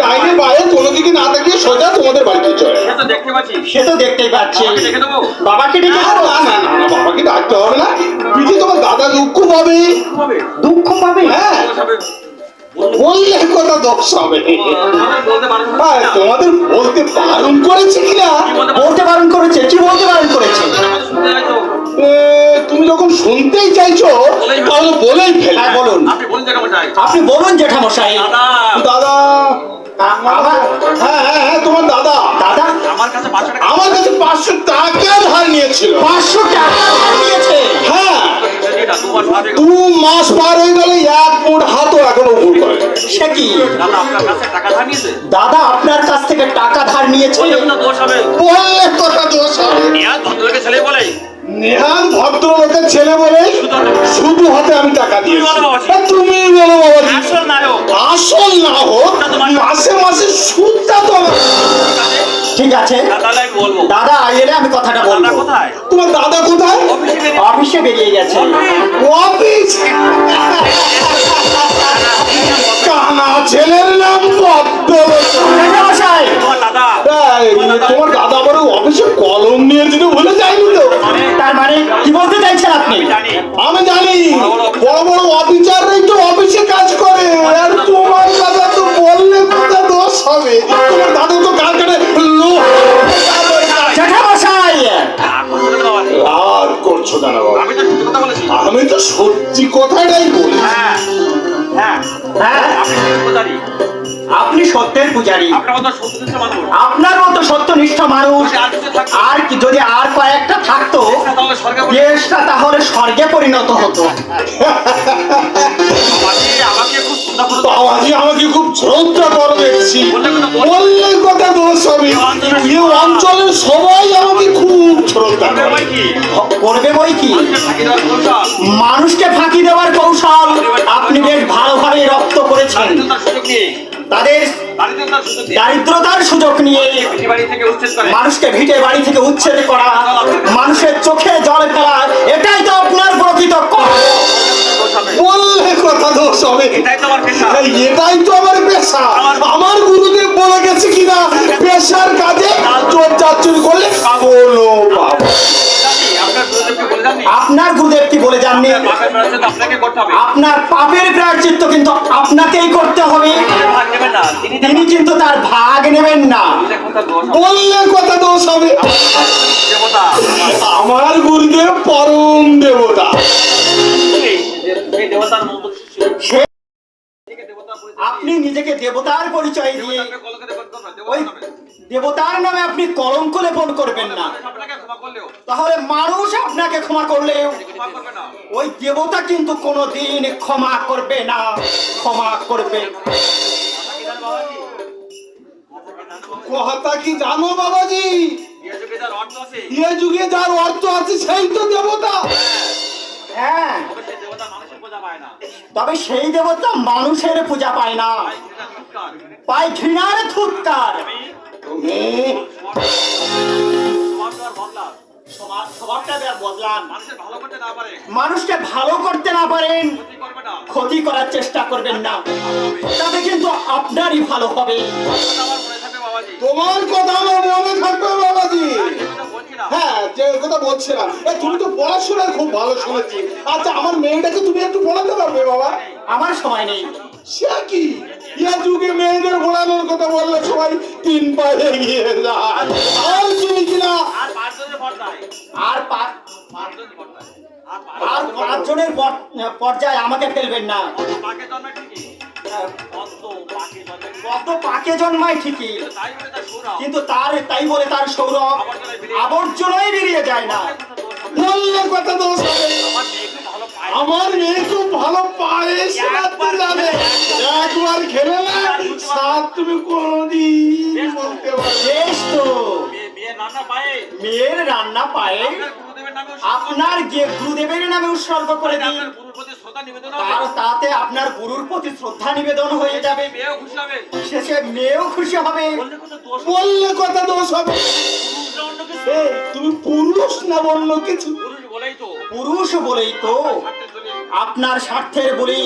ডাইনে বাইরে কোনো দিকে না তাকিয়ে সোজা তোমাদের বাড়িতে চলে। সে তো দেখতেই পাচ্ছি। বাবাকে ডেকে না না না না, বাবাকে ডাকতে হবে না। পিঠে তোমার দাদা দুঃখ পাবে। দুঃখ পাবে? হ্যাঁ, বললে কথা দোষ হবে। হ্যাঁ, তোমাদের বলতে বারণ করেছে কিনা? বলতে বারণ করেছে? কি বলতে বারণ করেছে? তুমি যখন শুনতেই চাইছো তাহলে বলেই ফেল। হ্যাঁ বলুন। আপনি বলুন জেঠামশাই। দাদা আমার? হ্যাঁ হ্যাঁ হ্যাঁ, তোমার দাদা। দাদা আমার কাছে 500 টাকা ধার নিয়েছিল। 500 টাকা ধার নিয়েছে? হ্যাঁ, 2 মাস পার হয়ে গেলে এক মুঠ হাতও এখনো উপর করে। সে কি দাদা আপনার কাছ থেকে টাকা ধার নিয়েছে? বললে কথা দোষ হবে। নেহান ভদ্রলোকের ছেলে বলে শুধু হাতে আমি টাকা দিয়েছি। তুমি বলো বাবাজি, আসল না হোক মাসে মাসে সুদটা তো আমার। ঠিক আছে দাদা এলে আমি কথাটা বলবো। তোমার দাদা কোথায়? অফিসে বেরিয়ে গেছে। অফিস? কানা ছেলের নাম ভদ্রলোক। জেঠামশাই তোমার দাদা আবার অফিসে কলম নিয়ে যেতে ভুলে যায়নি তো? তার মানে কি বলতে চাইছেন আপনি? আমি জানি বড় বড় অফিসাররাই তো অফিসে কাজ করে। আর তোমার দাদা তো বললে কোথা দোষ হবে? তোমার দাদা তো কারখানায় লোক। জেঠামশাই আর করছো কেন বাবা? আমি তো সত্যি কথাটাই বলি। হ্যাঁ আপনি সত্যের পূজারী। আপনার মতো সত্যনিষ্ঠ মানুষ আর কি যদি আর কয়েকটা থাকতো দেশটা তাহলে স্বর্গে পরিণত হতো। বাবাজি আমাকে খুব শ্রদ্ধা করে দেখছি। বললে কথা দোষ হবে। এই অঞ্চলের সবাই আমাকে খুব শ্রদ্ধা করে। করবে বই কি? মানুষকে ফাঁকি দেওয়ার কৌশল আপনি বেশ ভালোভাবে রপ্ত করেছেন। তাদের দারিদ্রতার সুযোগ নিয়ে মানুষকে ভিটে বাড়ি থেকে উচ্ছেদ করা, মানুষের চোখে জল ফেলা, এটাই তো আপনার প্রকৃত কর্ম। বললে কথা দোষ হবে। এটাই তো আমার পেশা। আমার গুরুদেব বলে গেছে কিনা পেশার কাজে চোর চাচুরি করলে কোনো পাপ। আপনার গুরুদেব কি বলে যাননি? আপনার পাপের প্রায়শ্চিত্ত কিন্তু আপনাকেই করতে হবে। তিনি কিন্তু তার ভাগ নেবেন না। বললে কথা দোষ হবে। আমার গুরুদেব পরম দেবতা। আপনি নিজেকে দেবতার পরিচয় দিয়ে ওই দেবতার নামে আপনি কলঙ্ক লেপন করবেন না। তাহলে মানুষ আপনাকে ক্ষমা করলেও ওই দেবতা কিন্তু কোনোদিন ক্ষমা করবে না। ক্ষমা করবে কথা কি জানো বাবাজি? এ যুগে যার অর্থ আছে সেই তো দেবতা। হ্যাঁ, তবে সেই দেবতা মানুষের পূজা পায় না, পায় ঘৃণার থুৎকার। মানুষকে ভালো করতে না পারেন, ক্ষতি করার চেষ্টা করবেন না, তবে কিন্তু আপনারই ভালো হবে। তোমার কথা আমার মনে থাকবে বাবাজি। হ্যাঁ, যে কথা বলছিলাম, তুমি তো পড়াশোনার খুব ভালো শুনেছি। আচ্ছা, আমার মেয়েটাকে তুমি একটু পড়াতে পারবে বাবা? আমার সময় নেই। সে কি ইয়া যুগে মেয়েদের পড়ানোর কথা বললে সবাই 3 পায়ে এগিয়ে যায়। আর তুমি কিনা আর 5 জনের পর্যায়ে আমাকে ফেলবেন না। কত পাকে জন্মায় ঠিকই, কিন্তু তাই বলে তার সৌরভ আবর্জনায় বেরিয়ে যায় না। বললে কথা দোষ হবে। আমার মেয়ে খুব ভালো পায়েস রাঁধতে জানে। একবার খেলে না স্বাদ তুমি কোনদিন বলতে পারবে। বেশ তো, মেয়ের রান্না পায়ে আপনার গুরুদেবের নামে উৎসর্গ করে দিন। তাতে আপনার গুরুর প্রতি শ্রদ্ধা নিবেদন হয়ে যাবে, শেষে মেয়েও খুশি হবে। বললে কথা দোষ হবে। তুমি পুরুষ না বললো কিছু? পুরুষ বলেই তো আপনার স্বার্থের বলেই